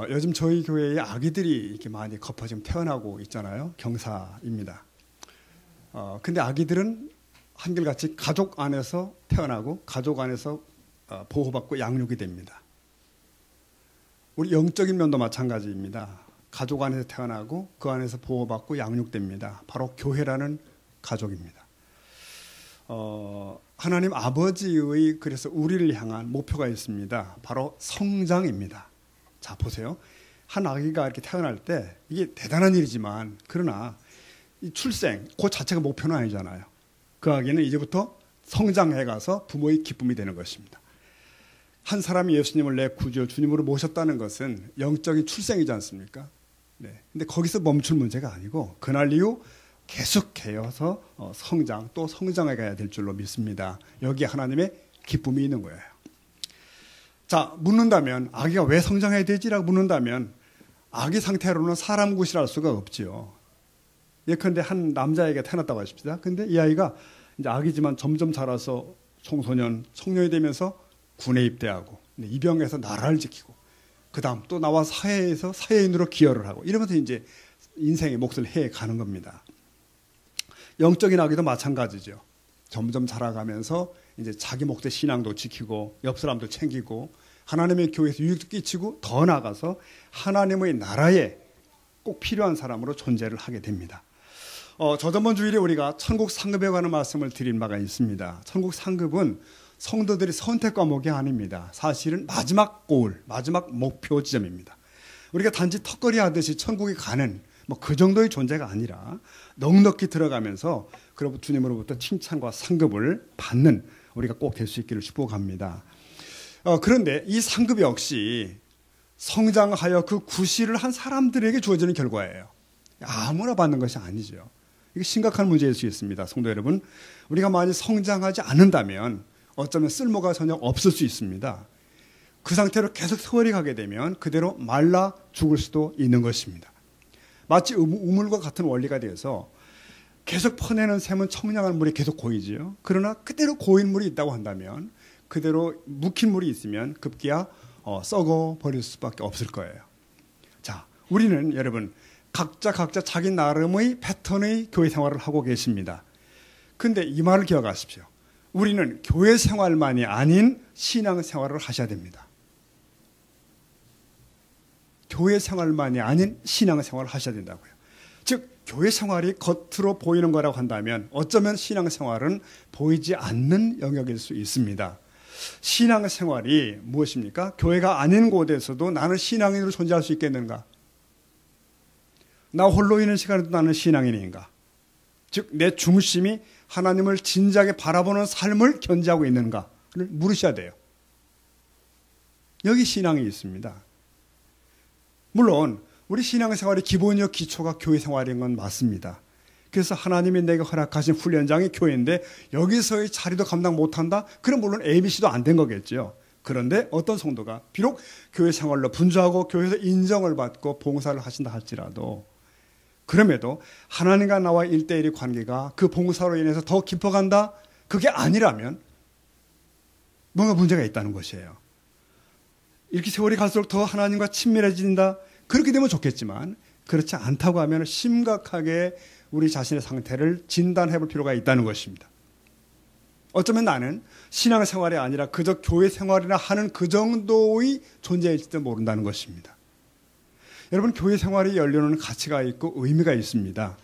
요즘 저희 교회에 아기들이 이렇게 많이 지금 태어나고 있잖아요. 경사입니다. 근데 아기들은 한결같이 가족 안에서 태어나고 가족 안에서 보호받고 양육이 됩니다. 우리 영적인 면도 마찬가지입니다. 가족 안에서 태어나고 그 안에서 보호받고 양육됩니다. 바로 교회라는 가족입니다. 하나님 아버지의 그래서 우리를 향한 목표가 있습니다. 바로 성장입니다. 자, 보세요. 한 아기가 이렇게 태어날 때 이게 대단한 일이지만 그러나 이 출생 그 자체가 목표는 아니잖아요. 그 아기는 이제부터 성장해 가서 부모의 기쁨이 되는 것입니다. 한 사람이 예수님을 내 구주 주님으로 모셨다는 것은 영적인 출생이지 않습니까? 네. 근데 거기서 멈출 문제가 아니고 그날 이후 계속해서 성장 또 성장해 가야 될 줄로 믿습니다. 여기에 하나님의 기쁨이 있는 거예요. 자, 묻는다면 아기가 왜 성장해야 되지라고 묻는다면 아기 상태로는 사람 구실할 수가 없지요. 예컨대 한 남자에게 태어났다고 하십시다. 근데 이 아이가 이제 아기지만 점점 자라서 청소년, 청년이 되면서 군에 입대하고 입영해서 나라를 지키고 그 다음 또 나와 사회에서 사회인으로 기여를 하고 이러면서 이제 인생의 몫을 해 가는 겁니다. 영적인 아기도 마찬가지죠. 점점 자라가면서 이제 자기 몫의 신앙도 지키고 옆 사람도 챙기고 하나님의 교회에서 유익도 끼치고 더 나아가서 하나님의 나라에 꼭 필요한 사람으로 존재를 하게 됩니다. 저저번 주일에 우리가 천국 상급에 관한 말씀을 드린 바가 있습니다. 천국 상급은 성도들이 선택 과목이 아닙니다. 사실은 마지막 골, 마지막 목표 지점입니다. 우리가 단지 턱걸이 하듯이 천국에 가는 그 정도의 존재가 아니라 넉넉히 들어가면서 그로부터 주님으로부터 칭찬과 상급을 받는 우리가 꼭 될 수 있기를 축복합니다. 그런데 이 상급 역시 성장하여 그 구실을 한 사람들에게 주어지는 결과예요. 아무나 받는 것이 아니죠. 이게 심각한 문제일 수 있습니다. 성도 여러분, 우리가 만약 성장하지 않는다면 어쩌면 쓸모가 전혀 없을 수 있습니다. 그 상태로 계속 세월이 가게 되면 그대로 말라 죽을 수도 있는 것입니다. 마치 우물과 같은 원리가 되어서 계속 퍼내는 샘은 청량한 물이 계속 고이지요. 그러나 그대로 고인 물이 있다고 한다면 그대로 묵힌 물이 있으면 급기야 썩어 버릴 수밖에 없을 거예요. 자, 우리는 여러분 각자 자기 나름의 패턴의 교회 생활을 하고 계십니다. 근데 이 말을 기억하십시오. 우리는 교회 생활만이 아닌 신앙 생활을 하셔야 됩니다. 교회 생활만이 아닌 신앙 생활을 하셔야 된다고요. 즉 교회 생활이 겉으로 보이는 거라고 한다면 어쩌면 신앙 생활은 보이지 않는 영역일 수 있습니다. 신앙 생활이 무엇입니까? 교회가 아닌 곳에서도 나는 신앙인으로 존재할 수 있겠는가? 나 홀로 있는 시간에도 나는 신앙인인가? 즉 내 중심이 하나님을 진지하게 바라보는 삶을 견지하고 있는가를 물으셔야 돼요. 여기 신앙이 있습니다. 물론 우리 신앙생활의 기본적 기초가 교회 생활인 건 맞습니다. 그래서 하나님이 내게 허락하신 훈련장이 교회인데 여기서의 자리도 감당 못한다? 그럼 물론 ABC도 안 된 거겠죠. 그런데 어떤 성도가 비록 교회 생활로 분주하고 교회에서 인정을 받고 봉사를 하신다 할지라도 그럼에도 하나님과 나와 1대1의 관계가 그 봉사로 인해서 더 깊어간다? 그게 아니라면 뭔가 문제가 있다는 것이에요. 이렇게 세월이 갈수록 더 하나님과 친밀해진다? 그렇게 되면 좋겠지만 그렇지 않다고 하면 심각하게 우리 자신의 상태를 진단해 볼 필요가 있다는 것입니다. 어쩌면 나는 신앙생활이 아니라 그저 교회 생활이나 하는 그 정도의 존재일지도 모른다는 것입니다. 여러분, 교회 생활이 열려는 가치가 있고 의미가 있습니다.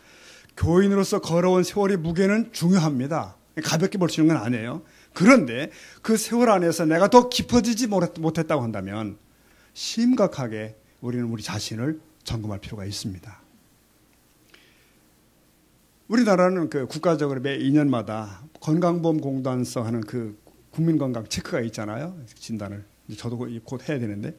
교인으로서 걸어온 세월의 무게는 중요합니다. 가볍게 볼 수 있는 건 아니에요. 그런데 그 세월 안에서 내가 더 깊어지지 못했다고 한다면 심각하게 우리는 우리 자신을 점검할 필요가 있습니다. 우리나라는 그 국가적으로 매 2년마다 건강보험공단서 하는 그 국민건강 체크가 있잖아요. 진단을. 저도 곧 해야 되는데.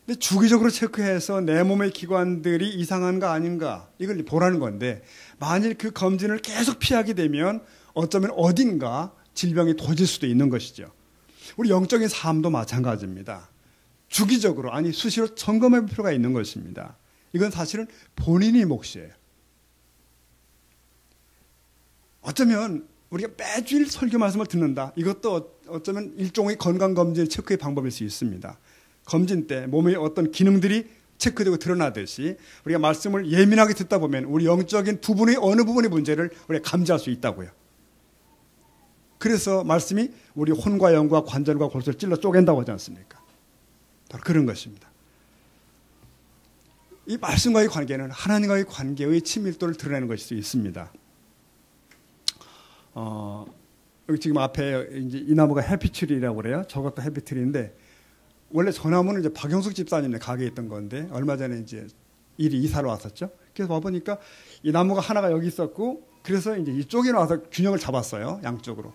근데 주기적으로 체크해서 내 몸의 기관들이 이상한가 아닌가 이걸 보라는 건데 만일 그 검진을 계속 피하게 되면 어쩌면 어딘가 질병이 도질 수도 있는 것이죠. 우리 영적인 삶도 마찬가지입니다. 주기적으로 아니 수시로 점검할 필요가 있는 것입니다. 이건 사실은 본인의 몫이에요. 어쩌면 우리가 매주일 설교 말씀을 듣는다. 이것도 어쩌면 일종의 건강검진 체크의 방법일 수 있습니다. 검진 때 몸의 어떤 기능들이 체크되고 드러나듯이 우리가 말씀을 예민하게 듣다 보면 우리 영적인 부분의 어느 부분의 문제를 우리가 감지할 수 있다고요. 그래서 말씀이 우리 혼과 영과 관절과 골수를 찔러 쪼갠다고 하지 않습니까? 바로 그런 것입니다. 이 말씀과의 관계는 하나님과의 관계의 친밀도를 드러내는 것일 수 있습니다. 여기 지금 앞에 이제 이 나무가 해피트리라고 그래요. 저것도 해피트리인데 원래 저 나무는 이제 박영숙 집사님네 가게에 있던 건데 얼마 전에 이제 일이 이사를 왔었죠. 그래서 와보니까 이 나무가 하나가 여기 있었고 그래서 이제 이쪽에 와서 균형을 잡았어요. 양쪽으로.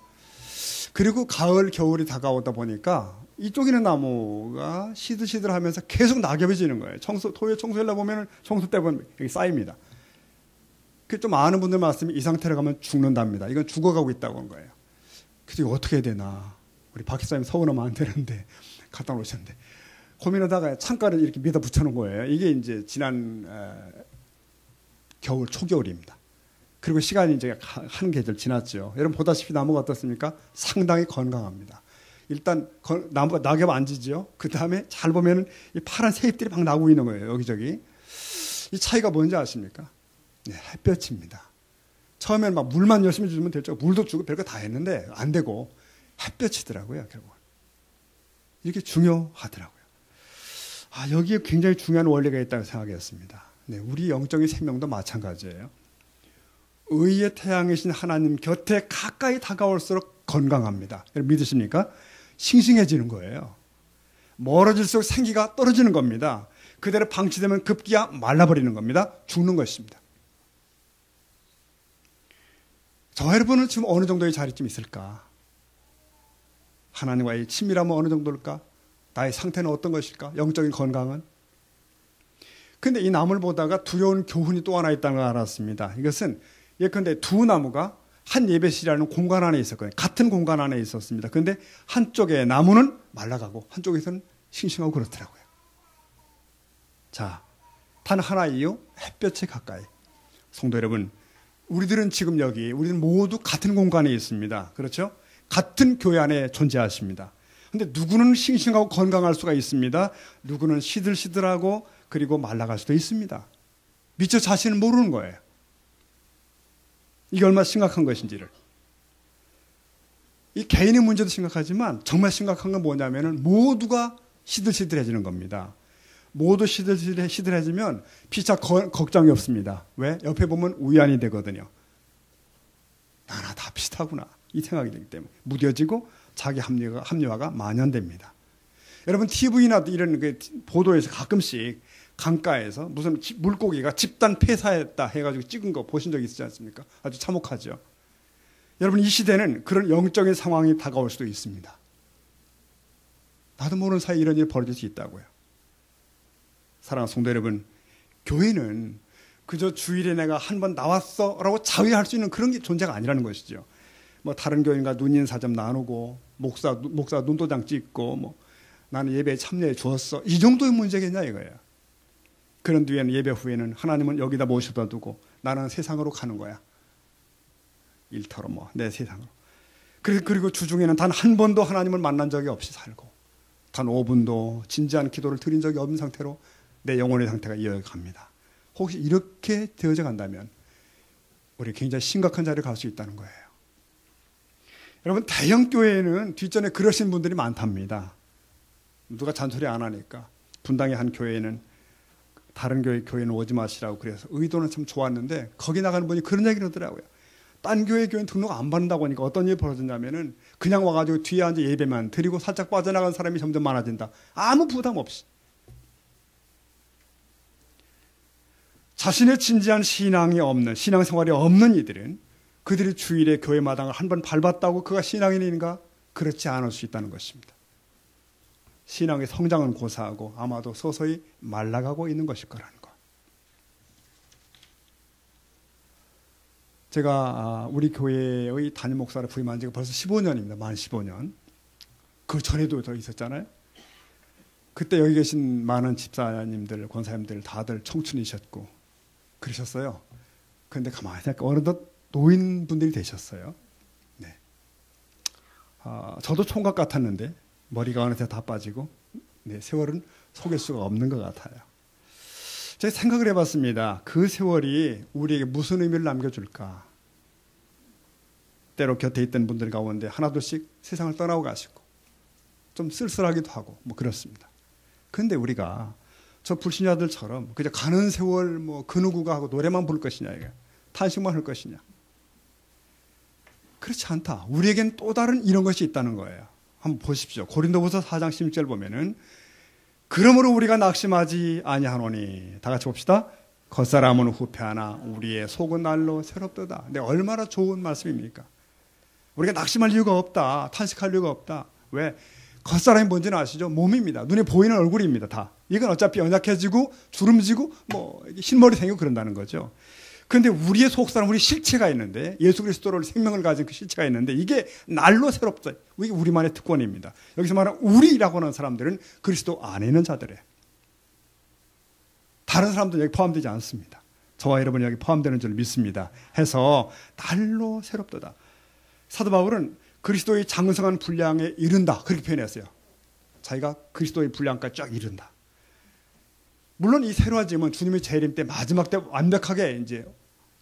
그리고 가을, 겨울이 다가오다 보니까 이쪽에 있는 나무가 시들시들하면서 계속 낙엽이 지는 거예요. 토요일 청소일날 보면 청소 때 보면 여기 쌓입니다. 그 좀 아는 분들 말씀이 이 상태로 가면 죽는답니다. 이건 죽어가고 있다고 한 거예요. 그래서 이거 어떻게 해야 되나. 우리 박 기사님 서운하면 안 되는데 갖다 놓으셨는데 고민하다가 창가를 이렇게 밑에 붙여놓은 거예요. 이게 이제 지난 겨울, 초겨울입니다. 그리고 시간이 이제 한 계절 지났죠. 여러분 보다시피 나무가 어떻습니까? 상당히 건강합니다. 일단 나무가 낙엽 안 지죠. 그 다음에 잘 보면 이 파란 새잎들이 막 나고 있는 거예요. 여기저기. 이 차이가 뭔지 아십니까? 네, 햇볕입니다. 처음에는 막 물만 열심히 주면 될 줄 알고 물도 주고 별거 다 했는데 안 되고 햇볕이더라고요. 결국은. 이렇게 중요하더라고요. 여기에 굉장히 중요한 원리가 있다고 생각했습니다. 네, 우리 영적인 생명도 마찬가지예요. 의의 태양이신 하나님 곁에 가까이 다가올수록 건강합니다. 믿으십니까? 싱싱해지는 거예요. 멀어질수록 생기가 떨어지는 겁니다. 그대로 방치되면 급기야 말라버리는 겁니다. 죽는 것입니다. 저 여러분은 지금 어느 정도의 자리쯤 있을까? 하나님과의 친밀함은 어느 정도일까? 나의 상태는 어떤 것일까? 영적인 건강은? 근데 이 나무를 보다가 두려운 교훈이 또 하나 있다는 걸 알았습니다. 이것은 예컨대 두 나무가 한 예배실이라는 공간 안에 있었거든요. 같은 공간 안에 있었습니다. 그런데 한쪽의 나무는 말라가고 한쪽에서는 싱싱하고 그렇더라고요. 자, 단 하나 이유, 햇볕에 가까이. 성도 여러분, 우리들은 지금 여기, 우리는 모두 같은 공간에 있습니다. 그렇죠? 같은 교회 안에 존재하십니다. 근데 누구는 싱싱하고 건강할 수가 있습니다. 누구는 시들시들하고 그리고 말라갈 수도 있습니다. 미처 자신은 모르는 거예요. 이게 얼마나 심각한 것인지를. 이 개인의 문제도 심각하지만 정말 심각한 건 뭐냐면은 모두가 시들시들해지는 겁니다. 모두 시들해지면 피차 걱정이 없습니다. 왜? 옆에 보면 우연이 되거든요. 나나 다 비슷하구나. 이 생각이 되기 때문에 무뎌지고 자기 합리화가 만연됩니다. 여러분 TV나 이런 그 보도에서 가끔씩 강가에서 무슨 물고기가 집단 폐사했다 해가지고 찍은 거 보신 적 있지 않습니까? 아주 참혹하죠. 여러분 이 시대는 그런 영적인 상황이 다가올 수도 있습니다. 나도 모르는 사이에 이런 일이 벌어질 수 있다고요. 사랑하는 성도 여러분, 교회는 그저 주일에 내가 한 번 나왔어 라고 자위할 수 있는 그런 게 존재가 아니라는 것이죠. 뭐 다른 교인과 눈인사점 나누고 목사 눈도장 찍고 뭐 나는 예배에 참여해 주었어 이 정도의 문제겠냐 이거예요. 그런 뒤에는 예배 후에는 하나님은 여기다 모셔다 두고 나는 세상으로 가는 거야. 일터로 뭐 내 세상으로. 그리고 주중에는 단 한 번도 하나님을 만난 적이 없이 살고 단 5분도 진지한 기도를 드린 적이 없는 상태로 내 영혼의 상태가 이어갑니다. 혹시 이렇게 되어져 간다면 우리 굉장히 심각한 자리에 갈 수 있다는 거예요. 여러분 대형 교회에는 뒷전에 그러신 분들이 많답니다. 누가 잔소리 안 하니까. 분당의 한 교회에는 다른 교회는 오지 마시라고 그래서 의도는 참 좋았는데 거기 나가는 분이 그런 얘기를 하더라고요. 딴 교회는 등록 안 받는다고 하니까 어떤 일이 벌어졌냐면은 그냥 와가지고 뒤에 앉아 예배만 드리고 살짝 빠져나간 사람이 점점 많아진다. 아무 부담 없이. 자신의 진지한 신앙생활이 없는 이들은 그들이 주일에 교회 마당을 한 번 밟았다고 그가 신앙인인가? 그렇지 않을 수 있다는 것입니다. 신앙의 성장은 고사하고 아마도 서서히 말라가고 있는 것일 거라는 것. 제가 우리 교회의 담임 목사를 부임한 지가 벌써 15년입니다. 만 15년. 그 전에도 더 있었잖아요. 그때 여기 계신 많은 집사님들, 권사님들 다들 청춘이셨고 그러셨어요. 그런데 가만히 생각해 어느덧 노인분들이 되셨어요. 네. 저도 총각 같았는데 머리가 어느새 다 빠지고 네, 세월은 속일 수가 없는 것 같아요. 제가 생각을 해봤습니다. 그 세월이 우리에게 무슨 의미를 남겨줄까? 때로 곁에 있던 분들 가운데 하나둘씩 세상을 떠나고 가시고 좀 쓸쓸하기도 하고 뭐 그렇습니다. 그런데 우리가 저 불신자들처럼 그저 가는 세월 뭐 그 누구가 하고 노래만 부를 것이냐, 이게 탄식만 할 것이냐? 그렇지 않다. 우리에겐 또 다른 이런 것이 있다는 거예요. 한번 보십시오. 고린도후서 4장 16절 보면은 그러므로 우리가 낙심하지 아니하노니, 다 같이 봅시다. 겉사람은 후패하나 우리의 속은 날로 새롭도다. 근데 얼마나 좋은 말씀입니까? 우리가 낙심할 이유가 없다. 탄식할 이유가 없다. 왜? 겉사람이 뭔지는 아시죠? 몸입니다. 눈에 보이는 얼굴입니다. 다. 이건 어차피 연약해지고 주름지고 뭐 흰머리 생기고 그런다는 거죠. 그런데 우리의 속사람, 우리 실체가 있는데, 예수 그리스도를 생명을 가진 그 실체가 있는데 이게 날로 새롭다. 이게 우리만의 특권입니다. 여기서 말하는 우리라고 하는 사람들은 그리스도 안에 있는 자들이에요. 다른 사람들은 여기 포함되지 않습니다. 저와 여러분이 여기 포함되는 줄 믿습니다. 해서 날로 새롭도다. 사도 바울은 그리스도의 장성한 분량에 이른다, 그렇게 표현했어요. 자기가 그리스도의 분량까지 쫙 이른다. 물론 이 새로워짐은 주님의 재림 때 마지막 때 완벽하게 이제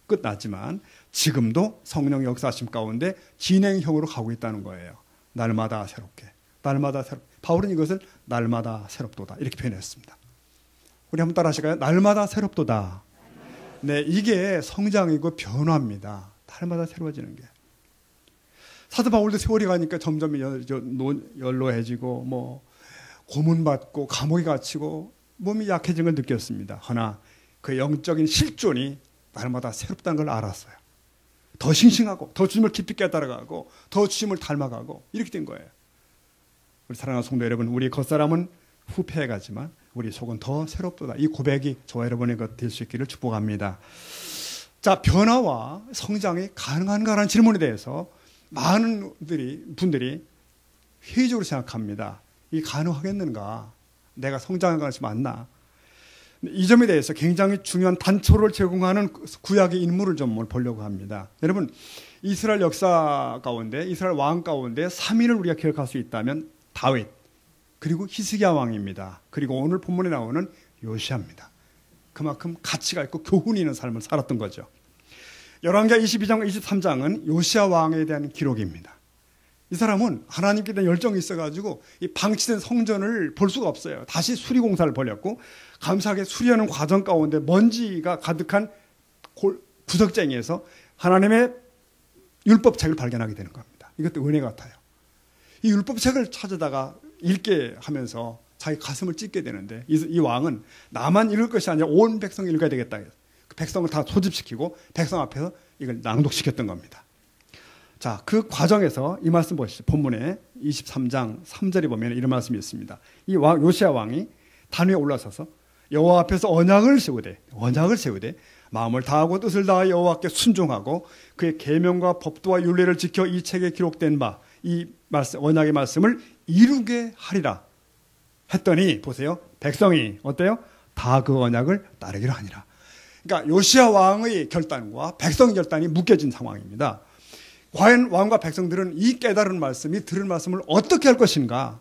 끝났지만 지금도 성령 역사하심 가운데 진행형으로 가고 있다는 거예요. 날마다 새롭게, 날마다 새롭게. 바울은 이것을 날마다 새롭도다 이렇게 표현했습니다. 우리 한번 따라 하실까요? 날마다 새롭도다. 네, 이게 성장이고 변화입니다. 날마다 새로워지는 게. 사도 바울도 세월이 가니까 점점 연로해지고 뭐 고문받고 감옥에 갇히고 몸이 약해진 걸 느꼈습니다. 허나 그 영적인 실존이 날마다 새롭다는 걸 알았어요. 더 싱싱하고 더 주님을 깊이 깨달아가고 더 주님을 닮아가고 이렇게 된 거예요. 우리 사랑하는 성도 여러분, 우리 겉사람은 후패해가지만 우리 속은 더 새롭도다. 이 고백이 저와 여러분의 것 될 수 있기를 축복합니다. 자, 변화와 성장이 가능한가라는 질문에 대해서 많은 분들이 회의적으로 생각합니다. 이게 가능하겠는가? 내가 성장한 것이 맞나? 이 점에 대해서 굉장히 중요한 단초를 제공하는 구약의 인물을 좀 보려고 합니다. 여러분, 이스라엘 역사 가운데, 이스라엘 왕 가운데 3인을 우리가 기억할 수 있다면 다윗, 그리고 히스기야 왕입니다. 그리고 오늘 본문에 나오는 요시아입니다. 그만큼 가치가 있고 교훈이 있는 삶을 살았던 거죠. 열왕기하 22장, 23장은 요시아 왕에 대한 기록입니다. 이 사람은 하나님께 대한 열정이 있어가지고 이 방치된 성전을 볼 수가 없어요. 다시 수리공사를 벌였고, 감사하게 수리하는 과정 가운데 먼지가 가득한 구석쟁이에서 하나님의 율법책을 발견하게 되는 겁니다. 이것도 은혜 같아요. 이 율법책을 찾아다가 읽게 하면서 자기 가슴을 찢게 되는데, 이 왕은 나만 읽을 것이 아니라 온 백성이 읽어야 되겠다. 그 백성을 다 소집시키고 백성 앞에서 이걸 낭독시켰던 겁니다. 자, 그 과정에서 이 말씀 보시죠. 본문에 23장 3절에 보면 이런 말씀이 있습니다. 이 요시아 왕이 단 위에 올라서서 여호와 앞에서 언약을 세우되 마음을 다하고 뜻을 다하여 여호와께 순종하고 그의 계명과 법도와 율례를 지켜 이 책에 기록된 바 이 말씀, 언약의 말씀을 이루게 하리라 했더니 보세요. 백성이 어때요? 다 그 언약을 따르기로 하니라. 그러니까 요시아 왕의 결단과 백성의 결단이 묶여진 상황입니다. 과연 왕과 백성들은 이 깨달은 말씀이 들은 말씀을 어떻게 할 것인가?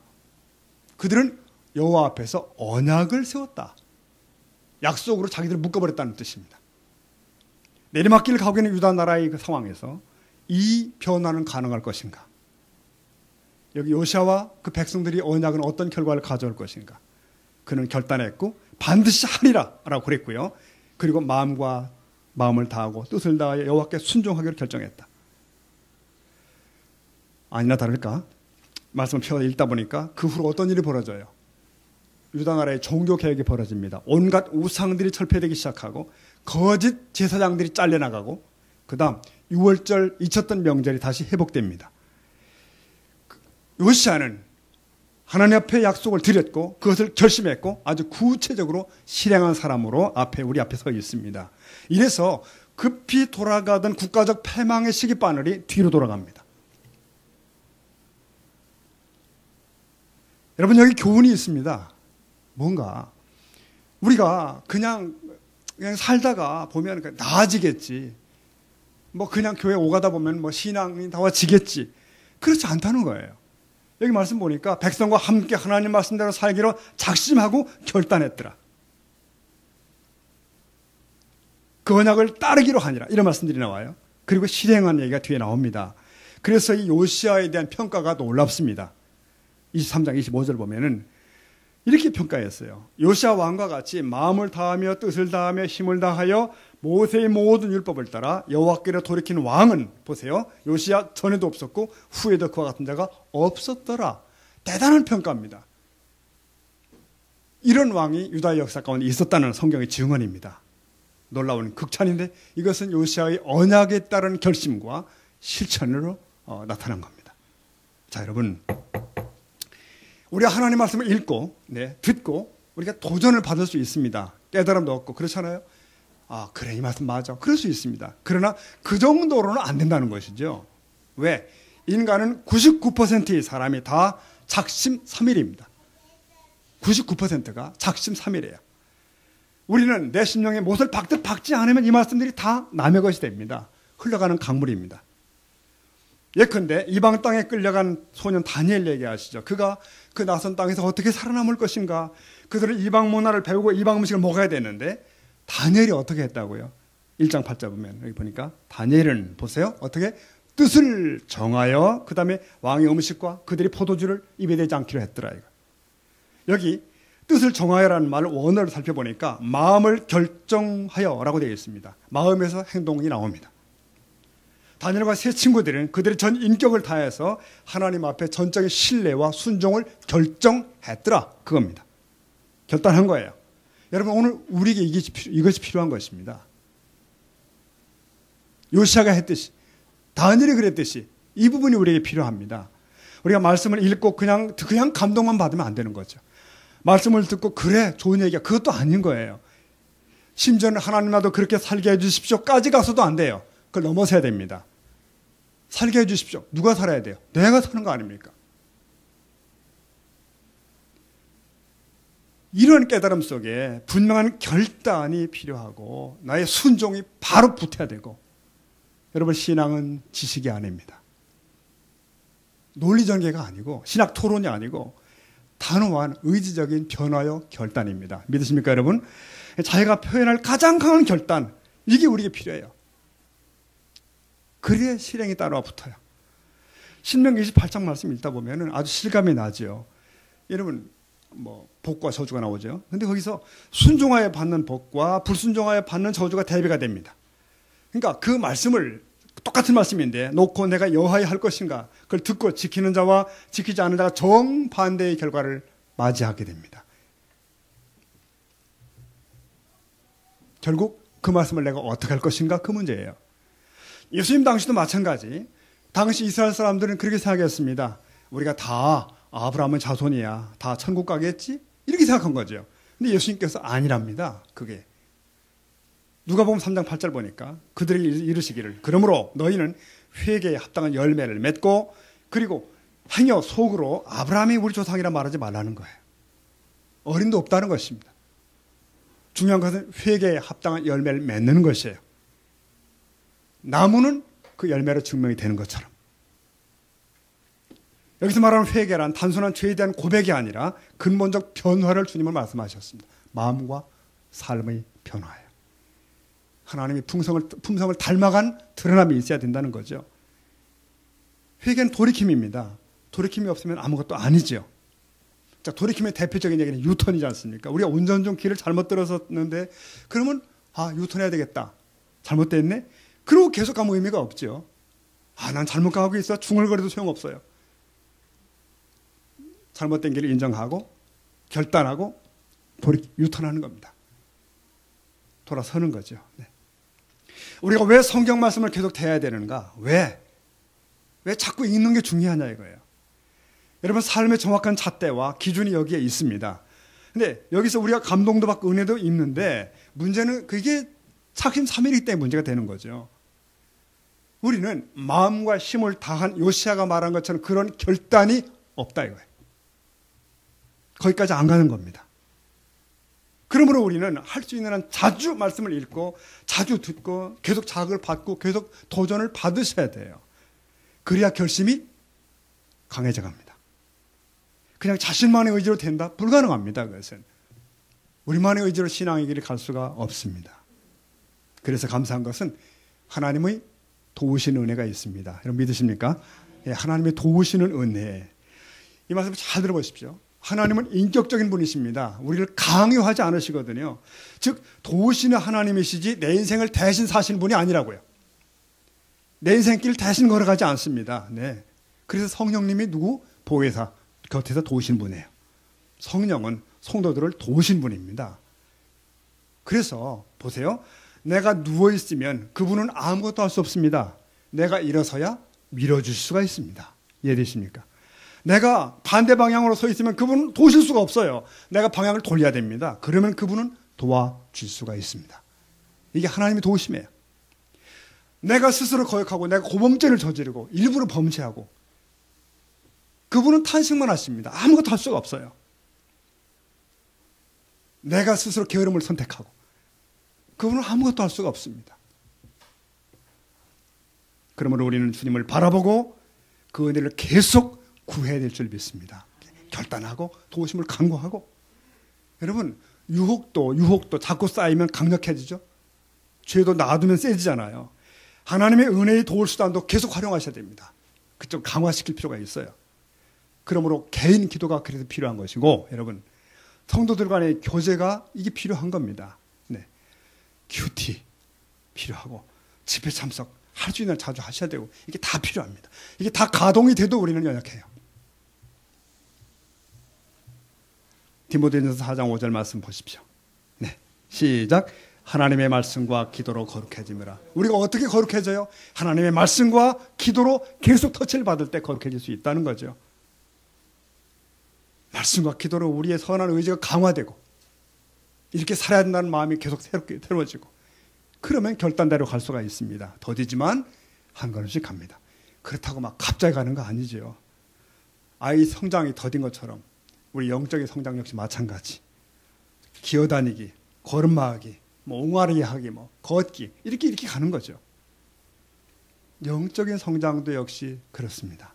그들은 여호와 앞에서 언약을 세웠다. 약속으로 자기들을 묶어버렸다는 뜻입니다. 내리막길을 가고 있는 유다 나라의 그 상황에서 이 변화는 가능할 것인가? 여기 요시아와 그 백성들이 언약은 어떤 결과를 가져올 것인가? 그는 결단했고 반드시 하리라 라고 그랬고요. 그리고 마음을 다하고 뜻을 다하여 여호와께 순종하기로 결정했다. 아니나 다를까? 말씀을 펴 읽다 보니까 그 후로 어떤 일이 벌어져요? 유다 나라의 종교 개혁이 벌어집니다. 온갖 우상들이 철폐되기 시작하고 거짓 제사장들이 잘려나가고 그 다음 6월절 잊혔던 명절이 다시 회복됩니다. 요시아는 하나님 앞에 약속을 드렸고 그것을 결심했고 아주 구체적으로 실행한 사람으로 우리 앞에 서 있습니다. 이래서 급히 돌아가던 국가적 패망의 시기바늘이 뒤로 돌아갑니다. 여러분, 여기 교훈이 있습니다. 뭔가 우리가 그냥 살다가 보면 나아지겠지. 뭐 그냥 교회 오가다 보면 뭐 신앙이 나아지겠지. 그렇지 않다는 거예요. 여기 말씀 보니까 백성과 함께 하나님 말씀대로 살기로 작심하고 결단했더라. 그 언약을 따르기로 하니라. 이런 말씀들이 나와요. 그리고 실행한 얘기가 뒤에 나옵니다. 그래서 이 요시아에 대한 평가가 놀랍습니다. 23장 25절 보면은 이렇게 평가했어요. 요시아 왕과 같이 마음을 다하며 뜻을 다하며 힘을 다하여 모세의 모든 율법을 따라 여호와께로 돌이킨 왕은 보세요. 요시아 전에도 없었고 후에도 그와 같은 자가 없었더라. 대단한 평가입니다. 이런 왕이 유다의 역사 가운데 있었다는 성경의 증언입니다. 놀라운 극찬인데 이것은 요시아의 언약에 따른 결심과 실천으로 나타난 겁니다. 자, 여러분, 우리가 하나님 말씀을 읽고 듣고 우리가 도전을 받을 수 있습니다. 깨달음도 얻고 그렇잖아요. 아, 그래, 이 말씀 맞아. 그럴 수 있습니다. 그러나 그 정도로는 안 된다는 것이죠. 왜? 인간은 99%의 사람이 다 작심삼일입니다. 99%가 작심삼일이에요. 우리는 내 심령에 못을 박듯 박지 않으면 이 말씀들이 다 남의 것이 됩니다. 흘러가는 강물입니다. 예컨대 이방 땅에 끌려간 소년 다니엘 얘기하시죠. 그가 그 낯선 땅에서 어떻게 살아남을 것인가. 그들은 이방 문화를 배우고 이방 음식을 먹어야 되는데 다니엘이 어떻게 했다고요? 1장 8절 보면 여기 보니까 다니엘은 보세요. 어떻게? 뜻을 정하여 그 다음에 왕의 음식과 그들이 포도주를 입에 대지 않기로 했더라. 이거. 여기 뜻을 정하여라는 말을 원어를 살펴보니까 마음을 결정하여라고 되어 있습니다. 마음에서 행동이 나옵니다. 다니엘과 세 친구들은 그들의 전 인격을 다해서 하나님 앞에 전적인 신뢰와 순종을 결정했더라. 그겁니다. 결단한 거예요. 여러분, 오늘 우리에게 이것이 필요한 것입니다. 요시아가 했듯이, 다니엘이 그랬듯이 이 부분이 우리에게 필요합니다. 우리가 말씀을 읽고 그냥 감동만 받으면 안 되는 거죠. 말씀을 듣고 그래, 좋은 얘기야. 그것도 아닌 거예요. 심지어는 하나님 나도 그렇게 살게 해주십시오까지 가서도 안 돼요. 그걸 넘어서야 됩니다. 살게 해주십시오. 누가 살아야 돼요? 내가 사는 거 아닙니까? 이런 깨달음 속에 분명한 결단이 필요하고 나의 순종이 바로 붙어야 되고, 여러분, 신앙은 지식이 아닙니다. 논리전개가 아니고 신학 토론이 아니고 단호한 의지적인 변화요 결단입니다. 믿으십니까, 여러분? 자기가 표현할 가장 강한 결단, 이게 우리에게 필요해요. 그래야 실행이 따라 붙어요. 신명기 28장 말씀 읽다 보면 아주 실감이 나죠. 여러분, 복과 저주가 나오죠. 근데 거기서 순종하여 받는 복과 불순종하여 받는 저주가 대비가 됩니다. 그러니까 그 말씀을, 똑같은 말씀인데 놓고 내가 여호와의 할 것인가, 그걸 듣고 지키는 자와 지키지 않는 자가 정반대의 결과를 맞이하게 됩니다. 결국 그 말씀을 내가 어떻게 할 것인가, 그 문제예요. 예수님 당시도 마찬가지. 당시 이스라엘 사람들은 그렇게 생각했습니다. 우리가 다 아브라함은 자손이야, 다 천국 가겠지? 이렇게 생각한 거죠. 근데 예수님께서 아니랍니다. 그게 누가복음 3장 8절 보니까 그들이 이르시기를, 그러므로 너희는 회개에 합당한 열매를 맺고, 그리고 행여 속으로 아브라함이 우리 조상이라 말하지 말라는 거예요. 어림도 없다는 것입니다. 중요한 것은 회개에 합당한 열매를 맺는 것이에요. 나무는 그 열매로 증명이 되는 것처럼. 여기서 말하는 회개란 단순한 죄에 대한 고백이 아니라 근본적 변화를 주님은 말씀하셨습니다. 마음과 삶의 변화예요. 하나님이 품성을 닮아간 드러남이 있어야 된다는 거죠. 회개는 돌이킴입니다. 돌이킴이 없으면 아무것도 아니죠. 자, 돌이킴의 대표적인 얘기는 유턴이지 않습니까? 우리가 운전 중 길을 잘못 들었었는데 그러면 유턴해야 되겠다. 잘못됐네? 그러고 계속 가면 의미가 없죠. 난 잘못 가고 있어. 중얼거려도 소용없어요. 잘못된 길을 인정하고 결단하고 유턴하는 겁니다. 돌아서는 거죠. 네. 우리가 왜 성경 말씀을 계속 대해야 되는가? 왜 자꾸 읽는 게 중요하냐 이거예요. 여러분, 삶의 정확한 잣대와 기준이 여기에 있습니다. 근데 여기서 우리가 감동도 받고 은혜도 있는데 문제는 그게 작심삼일이기 때문에 문제가 되는 거죠. 우리는 마음과 힘을 다한 요시아가 말한 것처럼 그런 결단이 없다 이거예요. 거기까지 안 가는 겁니다. 그러므로 우리는 할 수 있는 한 자주 말씀을 읽고 자주 듣고 계속 자극을 받고 계속 도전을 받으셔야 돼요. 그래야 결심이 강해져 갑니다. 그냥 자신만의 의지로 된다? 불가능합니다. 그것은. 우리만의 의지로 신앙의 길을 갈 수가 없습니다. 그래서 감사한 것은 하나님의 도우시는 은혜가 있습니다. 여러분 믿으십니까? 예, 하나님의 도우시는 은혜. 이 말씀 잘 들어보십시오. 하나님은 인격적인 분이십니다. 우리를 강요하지 않으시거든요. 즉 도우시는 하나님이시지 내 인생을 대신 사시는 분이 아니라고요. 내 인생길 대신 걸어가지 않습니다. 네. 그래서 성령님이 누구? 보혜사 곁에서 도우신 분이에요. 성령은 성도들을 도우신 분입니다. 그래서 보세요. 내가 누워있으면 그분은 아무것도 할 수 없습니다. 내가 일어서야 밀어줄 수가 있습니다. 이해되십니까? 내가 반대 방향으로 서 있으면 그분은 도우실 수가 없어요. 내가 방향을 돌려야 됩니다. 그러면 그분은 도와줄 수가 있습니다. 이게 하나님의 도우심이에요. 내가 스스로 거역하고 내가 고범죄를 저지르고 일부러 범죄하고 그분은 탄식만 하십니다. 아무것도 할 수가 없어요. 내가 스스로 게으름을 선택하고 그분은 아무것도 할 수가 없습니다. 그러므로 우리는 주님을 바라보고 그 은혜를 계속 구해야 될 줄 믿습니다. 결단하고 도우심을 간구하고. 여러분 유혹도 자꾸 쌓이면 강력해지죠. 죄도 놔두면 세지잖아요. 하나님의 은혜의 도울 수단도 계속 활용하셔야 됩니다. 그쪽 강화시킬 필요가 있어요. 그러므로 개인 기도가 그래서 필요한 것이고 여러분 성도들 간의 교제가 이게 필요한 겁니다. 네. 큐티 필요하고 집회 참석 하루 종일 자주 하셔야 되고 이게 다 필요합니다. 이게 다 가동이 돼도 우리는 연약해요. 디모데전서 4장 5절 말씀 보십시오. 네. 시작. 하나님의 말씀과 기도로 거룩해지므라. 우리가 어떻게 거룩해져요? 하나님의 말씀과 기도로 계속 터치를 받을 때 거룩해질 수 있다는 거죠. 말씀과 기도로 우리의 선한 의지가 강화되고 이렇게 살아야 된다는 마음이 계속 새로워지고 그러면 결단대로 갈 수가 있습니다. 더디지만 한 걸음씩 갑니다. 그렇다고 막 갑자기 가는 거 아니죠. 아이 성장이 더딘 것처럼 우리 영적인 성장 역시 마찬가지. 기어다니기, 걸음마하기, 옹알이 하기, 걷기 이렇게 가는 거죠. 영적인 성장도 역시 그렇습니다.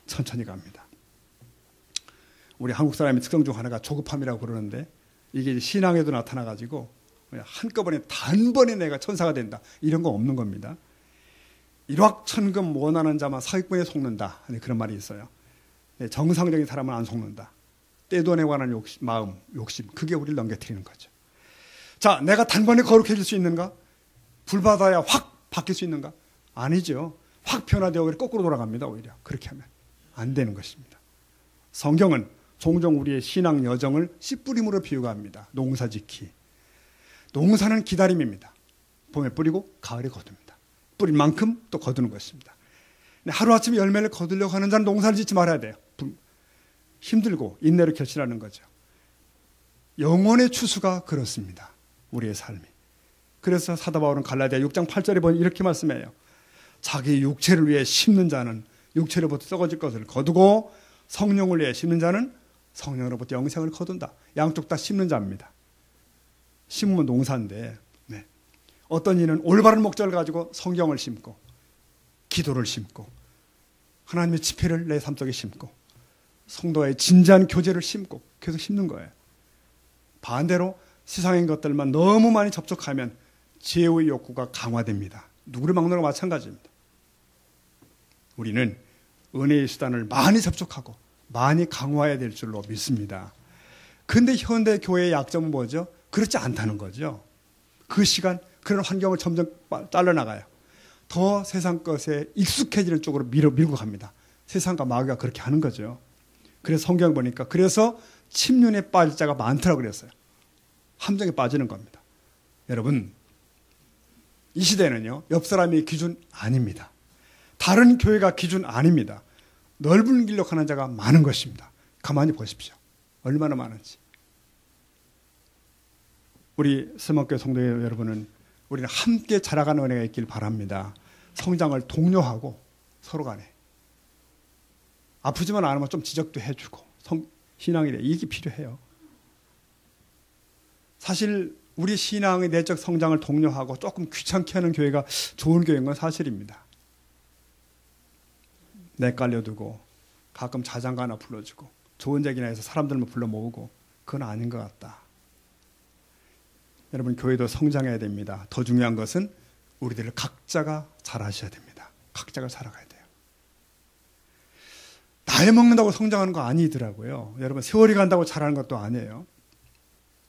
천천히 갑니다. 우리 한국 사람의 특성 중 하나가 조급함이라고 그러는데 이게 신앙에도 나타나가지고 한꺼번에 단번에 내가 천사가 된다 이런 거 없는 겁니다. 일확천금 원하는 자만 사기꾼에 속는다 그런 말이 있어요. 정상적인 사람은 안 속는다. 떼돈에 관한 욕심 그게 우리를 넘겨뜨리는 거죠. 자, 내가 단번에 거룩해질 수 있는가? 불받아야 확 바뀔 수 있는가? 아니죠. 확 변화되어 거꾸로 돌아갑니다. 오히려 그렇게 하면 안 되는 것입니다. 성경은 종종 우리의 신앙 여정을 씨 뿌림으로 비유합니다. 농사짓기. 농사는 기다림입니다. 봄에 뿌리고 가을에 거둡니다. 뿌린 만큼 또 거두는 것입니다. 하루아침에 열매를 거두려고 하는 자는 농사를 짓지 말아야 돼요. 힘들고 인내로 결실하는 거죠. 영혼의 추수가 그렇습니다. 우리의 삶이. 그래서 사도 바울은 갈라디아 6장 8절에 보면 이렇게 말씀해요. 자기 육체를 위해 심는 자는 육체로부터 썩어질 것을 거두고 성령을 위해 심는 자는 성령으로부터 영생을 거둔다. 양쪽 다 심는 자입니다. 심으면 농사인데 네. 어떤 이는 올바른 목적을 가지고 성경을 심고 기도를 심고 하나님의 지혜를 내 삶 속에 심고 성도의 진지한 교제를 심고 계속 심는 거예요. 반대로 세상의 것들만 너무 많이 접촉하면 죄의 욕구가 강화됩니다. 누구를 막는 거 마찬가지입니다. 우리는 은혜의 수단을 많이 접촉하고 많이 강화해야 될 줄로 믿습니다. 그런데 현대 교회의 약점은 뭐죠? 그렇지 않다는 거죠. 그 시간 그런 환경을 점점 잘라나가요. 더 세상 것에 익숙해지는 쪽으로 밀고 갑니다. 세상과 마귀가 그렇게 하는 거죠. 그래서 성경 보니까 그래서 침륜에 빠질 자가 많더라고 그랬어요. 함정에 빠지는 겁니다. 여러분 이 시대는요 옆 사람이 기준 아닙니다. 다른 교회가 기준 아닙니다. 넓은 길로 가는 자가 많은 것입니다. 가만히 보십시오. 얼마나 많은지. 우리 세목교회 성도 여러분은 우리는 함께 자라가는 은혜가 있길 바랍니다. 성장을 독려하고 서로 간에 아프지만 않으면 좀 지적도 해주고 신앙이래 이게 필요해요. 사실 우리 신앙의 내적 성장을 독려하고 조금 귀찮게 하는 교회가 좋은 교회인 건 사실입니다. 내깔려두고 가끔 자장가 하나 불러주고 좋은 얘기나 해서 사람들만 불러 모으고 그건 아닌 것 같다. 여러분 교회도 성장해야 됩니다. 더 중요한 것은 우리들 각자가 잘하셔야 됩니다. 각자가 살아가야 돼요. 나이 먹는다고 성장하는 거 아니더라고요. 여러분 세월이 간다고 잘하는 것도 아니에요.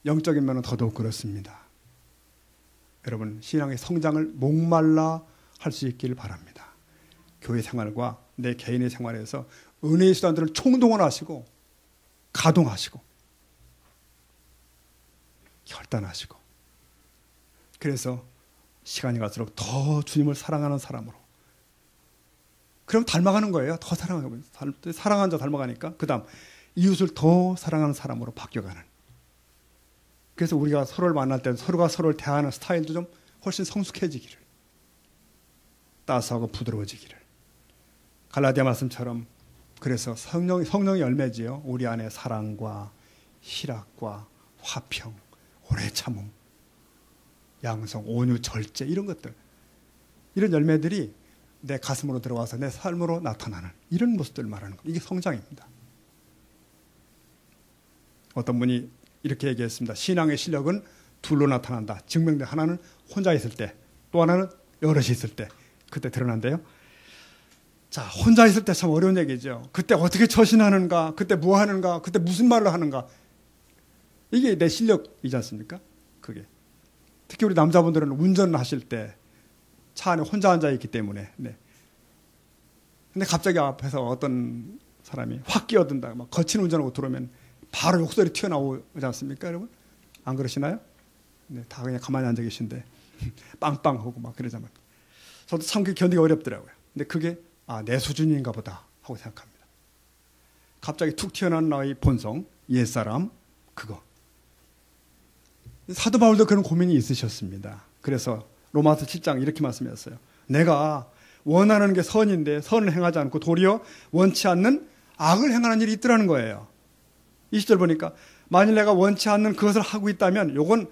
영적인 면은 더더욱 그렇습니다. 여러분 신앙의 성장을 목말라 할 수 있기를 바랍니다. 교회 생활과 내 개인의 생활에서 은혜의 수단들을 총동원하시고 가동하시고 결단하시고 그래서 시간이 갈수록 더 주님을 사랑하는 사람으로 그럼 닮아가는 거예요. 더 사랑하는 자 닮아가니까 그 다음 이웃을 더 사랑하는 사람으로 바뀌어가는 그래서 우리가 서로를 만날 때 서로가 서로를 대하는 스타일도 좀 훨씬 성숙해지기를 따스하고 부드러워지기를 갈라디아 말씀처럼 그래서 성령의 열매지요. 우리 안에 사랑과 희락과 화평, 오래 참음, 양성, 온유, 절제 이런 것들 이런 열매들이 내 가슴으로 들어와서 내 삶으로 나타나는 이런 모습들을 말하는 것. 이게 성장입니다. 어떤 분이 이렇게 얘기했습니다. 신앙의 실력은 둘로 나타난다. 증명된 하나는 혼자 있을 때, 또 하나는 여럿이 있을 때 그때 드러난대요. 자, 혼자 있을 때 참 어려운 얘기죠. 그때 어떻게 처신하는가, 그때 뭐 하는가, 그때 무슨 말을 하는가. 이게 내 실력이지 않습니까? 그게. 특히 우리 남자분들은 운전을 하실 때 차 안에 혼자 앉아 있기 때문에. 네. 근데 갑자기 앞에서 어떤 사람이 확 끼어든다, 막 거친 운전하고 들어오면 바로 욕설이 튀어나오지 않습니까, 여러분? 안 그러시나요? 네, 다 그냥 가만히 앉아 계신데 빵빵하고 막 그러자면 저도 참 그게 견디기 어렵더라고요. 근데 그게 내 수준인가 보다 하고 생각합니다. 갑자기 툭 튀어나온 나의 본성, 옛사람, 그거. 사도 바울도 그런 고민이 있으셨습니다. 그래서 로마서 7장 이렇게 말씀했어요. 내가 원하는 게 선인데 선을 행하지 않고 도리어 원치 않는 악을 행하는 일이 있더라는 거예요. 20절 보니까 만일 내가 원치 않는 그것을 하고 있다면 요건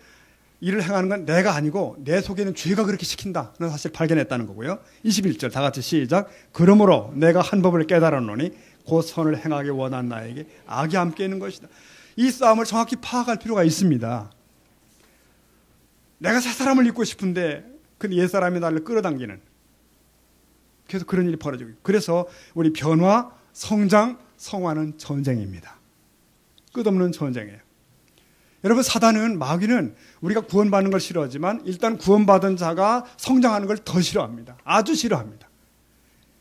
일을 행하는 건 내가 아니고 내 속에 있는 죄가 그렇게 시킨다. 는 사실 발견했다는 거고요. 21절 다 같이 시작. 그러므로 내가 한 법을 깨달았노니 곧 선을 행하기 원한 나에게 악이 함께 있는 것이다. 이 싸움을 정확히 파악할 필요가 있습니다. 내가 새 사람을 입고 싶은데 그 옛사람이 나를 끌어당기는 계속 그런 일이 벌어지고 그래서 우리 변화, 성장, 성화는 전쟁입니다. 끝없는 전쟁이에요. 여러분 사단은 마귀는 우리가 구원받는 걸 싫어하지만 일단 구원받은 자가 성장하는 걸 더 싫어합니다. 아주 싫어합니다.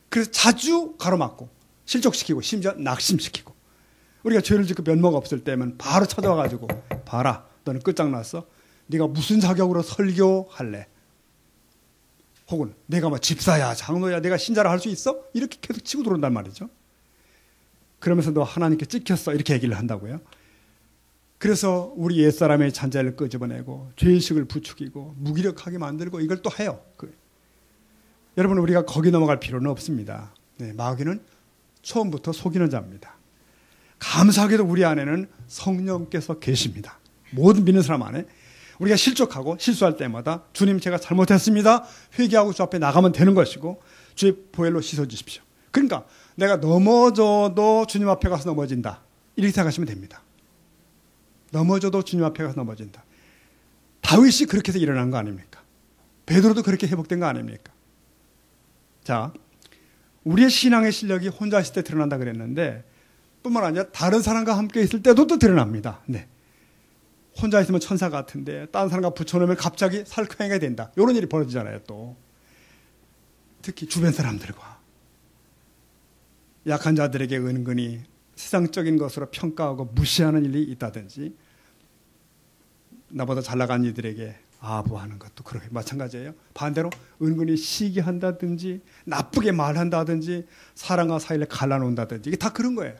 그래서 자주 가로막고 실족시키고 심지어 낙심시키고 우리가 죄를 짓고 면모가 없을 때면 바로 찾아와가지고 봐라 너는 끝장났어. 네가 무슨 자격으로 설교할래? 혹은 내가 뭐 집사야 장로야 내가 신자라 할 수 있어? 이렇게 계속 치고 들어온단 말이죠. 그러면서 너 하나님께 찍혔어 이렇게 얘기를 한다고요. 그래서 우리 옛사람의 잔재를 끄집어내고 죄의식을 부추기고 무기력하게 만들고 이걸 또 해요. 여러분 우리가 거기 넘어갈 필요는 없습니다. 네, 마귀는 처음부터 속이는 자입니다. 감사하게도 우리 안에는 성령께서 계십니다. 모든 믿는 사람 안에 우리가 실족하고 실수할 때마다 주님 제가 잘못했습니다. 회개하고 주 앞에 나가면 되는 것이고 주의 보혈로 씻어주십시오. 그러니까 내가 넘어져도 주님 앞에 가서 넘어진다. 이렇게 생각하시면 됩니다. 넘어져도 주님 앞에 가서 넘어진다. 다윗이 그렇게 해서 일어난 거 아닙니까? 베드로도 그렇게 회복된 거 아닙니까? 자, 우리의 신앙의 실력이 혼자 있을 때 드러난다 그랬는데 뿐만 아니라 다른 사람과 함께 있을 때도 또 드러납니다. 네. 혼자 있으면 천사 같은데 다른 사람과 붙여놓으면 갑자기 살쾡이가 된다. 이런 일이 벌어지잖아요. 또 특히 주변 사람들과 약한 자들에게 은근히 세상적인 것으로 평가하고 무시하는 일이 있다든지 나보다 잘나간 이들에게 아부하는 것도 그렇게 마찬가지예요. 반대로 은근히 시기한다든지 나쁘게 말한다든지 사랑과 사이를 갈라놓는다든지 이게 다 그런 거예요.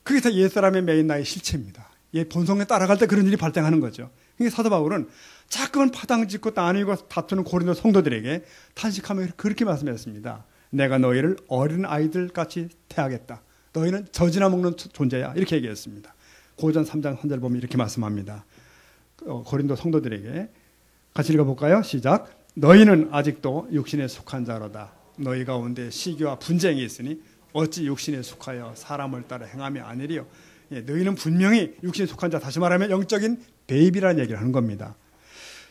그게 다 옛사람의 매인 나의 실체입니다. 옛 본성에 따라갈 때 그런 일이 발생하는 거죠. 그러니까 사도 바울은 자꾸만 파당짓고 따니고 다투는 고린도 성도들에게 탄식하며 그렇게 말씀했습니다. 내가 너희를 어린 아이들 같이 대하겠다. 너희는 젖이나 먹는 존재야. 이렇게 얘기했습니다. 고전 3장 1절 보면 이렇게 말씀합니다. 고린도 성도들에게 같이 읽어볼까요? 시작. 너희는 아직도 육신에 속한 자로다. 너희 가운데 시기와 분쟁이 있으니 어찌 육신에 속하여 사람을 따라 행함이 아니리요. 예, 너희는 분명히 육신에 속한 자, 다시 말하면 영적인 베이비라는 얘기를 하는 겁니다.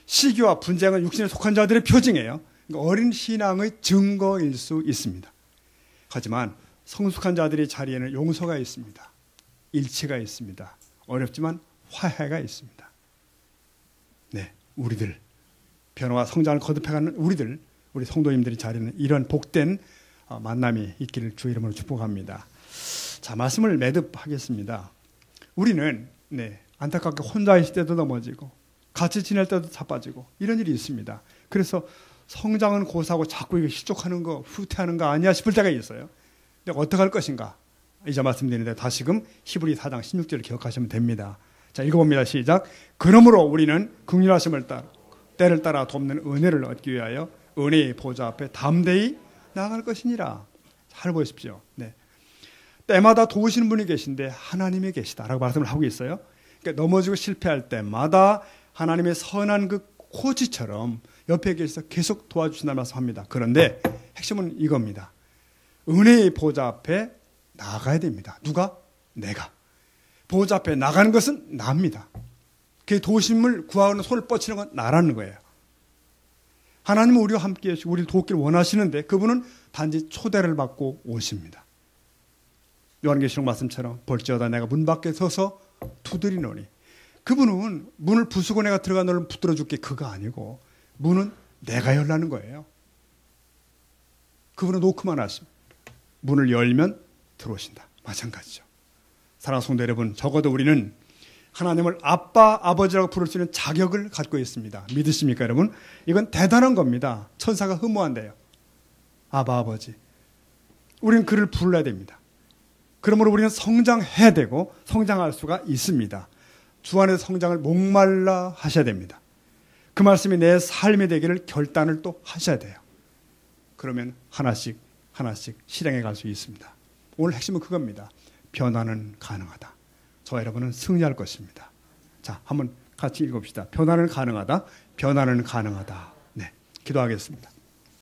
시기와 분쟁은 육신에 속한 자들의 표징이에요. 그러니까 어린 신앙의 증거일 수 있습니다. 하지만 성숙한 자들의 자리에는 용서가 있습니다. 일치가 있습니다. 어렵지만 화해가 있습니다. 네, 우리들 변화와 성장을 거듭해가는 우리 성도님들의 자리는 이런 복된 만남이 있기를 주 이름으로 축복합니다. 자, 말씀을 매듭하겠습니다. 우리는 안타깝게 혼자 있을 때도 넘어지고 같이 지낼 때도 자빠지고 이런 일이 있습니다. 그래서 성장은 고사하고 자꾸 이거 실족하는 거, 후퇴하는 거 아니야 싶을 때가 있어요. 근데 어떻게 할 것인가? 이제 말씀드리는데 다시금 히브리 4장 16절을 기억하시면 됩니다. 자, 읽어봅니다. 시작. 그러므로 우리는 긍휼하심을 따라 때를 따라 돕는 은혜를 얻기 위하여 은혜의 보좌 앞에 담대히 나아갈 것이니라. 잘 보십시오. 네. 때마다 도우시는 분이 계신데 하나님이 계시다라고 말씀을 하고 있어요. 그러니까 넘어지고 실패할 때마다 하나님의 선한 그 코치처럼 옆에 계셔서 계속 도와주신다는 말씀합니다. 그런데 핵심은 이겁니다. 은혜의 보좌 앞에 나가야 됩니다. 누가? 내가. 보좌 앞에 나가는 것은 나입니다. 그 도심을 구하는 손을 뻗치는 건 나라는 거예요. 하나님은 우리와 함께 하시고 우리를 돕기를 원하시는데 그분은 단지 초대를 받고 오십니다. 요한계시록 말씀처럼 볼지어다 내가 문 밖에 서서 두드리노니, 그분은 문을 부수고 내가 들어가 너를 붙들어 줄게 그거 아니고 문은 내가 열라는 거예요. 그분은 노크만 하시면 문을 열면 들어오신다. 마찬가지죠. 사랑하는 성도 여러분, 적어도 우리는 하나님을 아빠, 아버지라고 부를 수 있는 자격을 갖고 있습니다. 믿으십니까 여러분? 이건 대단한 겁니다. 천사가 흠모한대요. 아바, 아버지. 우리는 그를 불러야 됩니다. 그러므로 우리는 성장해야 되고 성장할 수가 있습니다. 주 안의 성장을 목말라 하셔야 됩니다. 그 말씀이 내 삶이 되기를 결단을 또 하셔야 돼요. 그러면 하나씩 하나씩 실행해 갈 수 있습니다. 오늘 핵심은 그겁니다. 변화는 가능하다. 저와 여러분은 승리할 것입니다. 자, 한번 같이 읽어봅시다. 변화는 가능하다. 변화는 가능하다. 네, 기도하겠습니다.